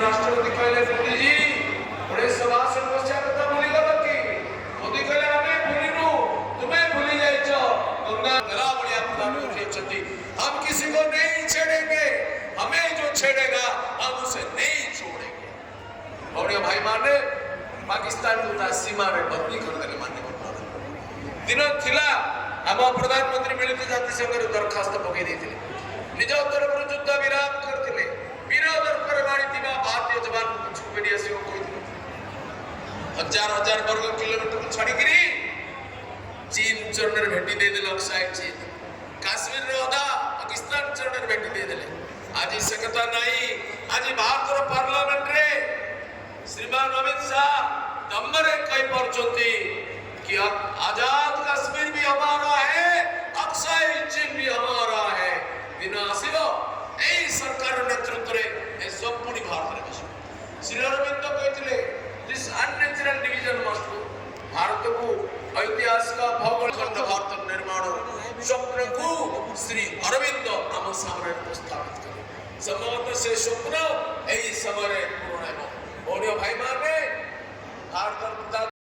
राष्ट्रपति कहले मोदी जी 1962 मसीहा कथा भूली गल कि मोदी कहले हमें भूलिनु तुम्हें भूली जाइछ गंगा गला बलिया प्रधानमंत्री छथि हम किसी को नहीं छेड़ेंगे हमें जो छेड़ेगा हम उसे नहीं छोड़ेंगे। और ये भाई माने पाकिस्तान को ता सीमा रे बंदी कर देले माननीय प्रधानमंत्री दिन थिला हम प्रधानमंत्री मिलित जाति संघ रे दरखास्त पकई देथिले निज तरफ युद्ध विराम करथिले विरोध करवाणी दिवा भारतीय जवान को कुछ मीडिया से कहिथिले हजार हजार वर्ग किलोमीटर को छाड़ी करी चीन चरण भेटी दे देलक साइड चीन काश्मीर रे अदा पाकिस्तान चरण भेटी दे देले आज से कथा नहीं आज भारत रो पार्लियामेंट रे श्रीमान अमित शाह नंबर 1 कहि परचोती कि आजाद कश्मीर भी हमारा है अक्षय चीन भी हमारा है दिन आसिबो एई सरकार नेतृत्व रे ए सब पुणी भारत रे बस श्री अरविंद कहथिले this unnatural division must Bharat को ऐतिहासिक भौगोलिक खंड भारत निर्माण स्वप्न को श्री अरविंद आम सामने प्रस्तावित करे संभवतः से स्वप्न एई समय पूर्ण हो। भाई माने भारत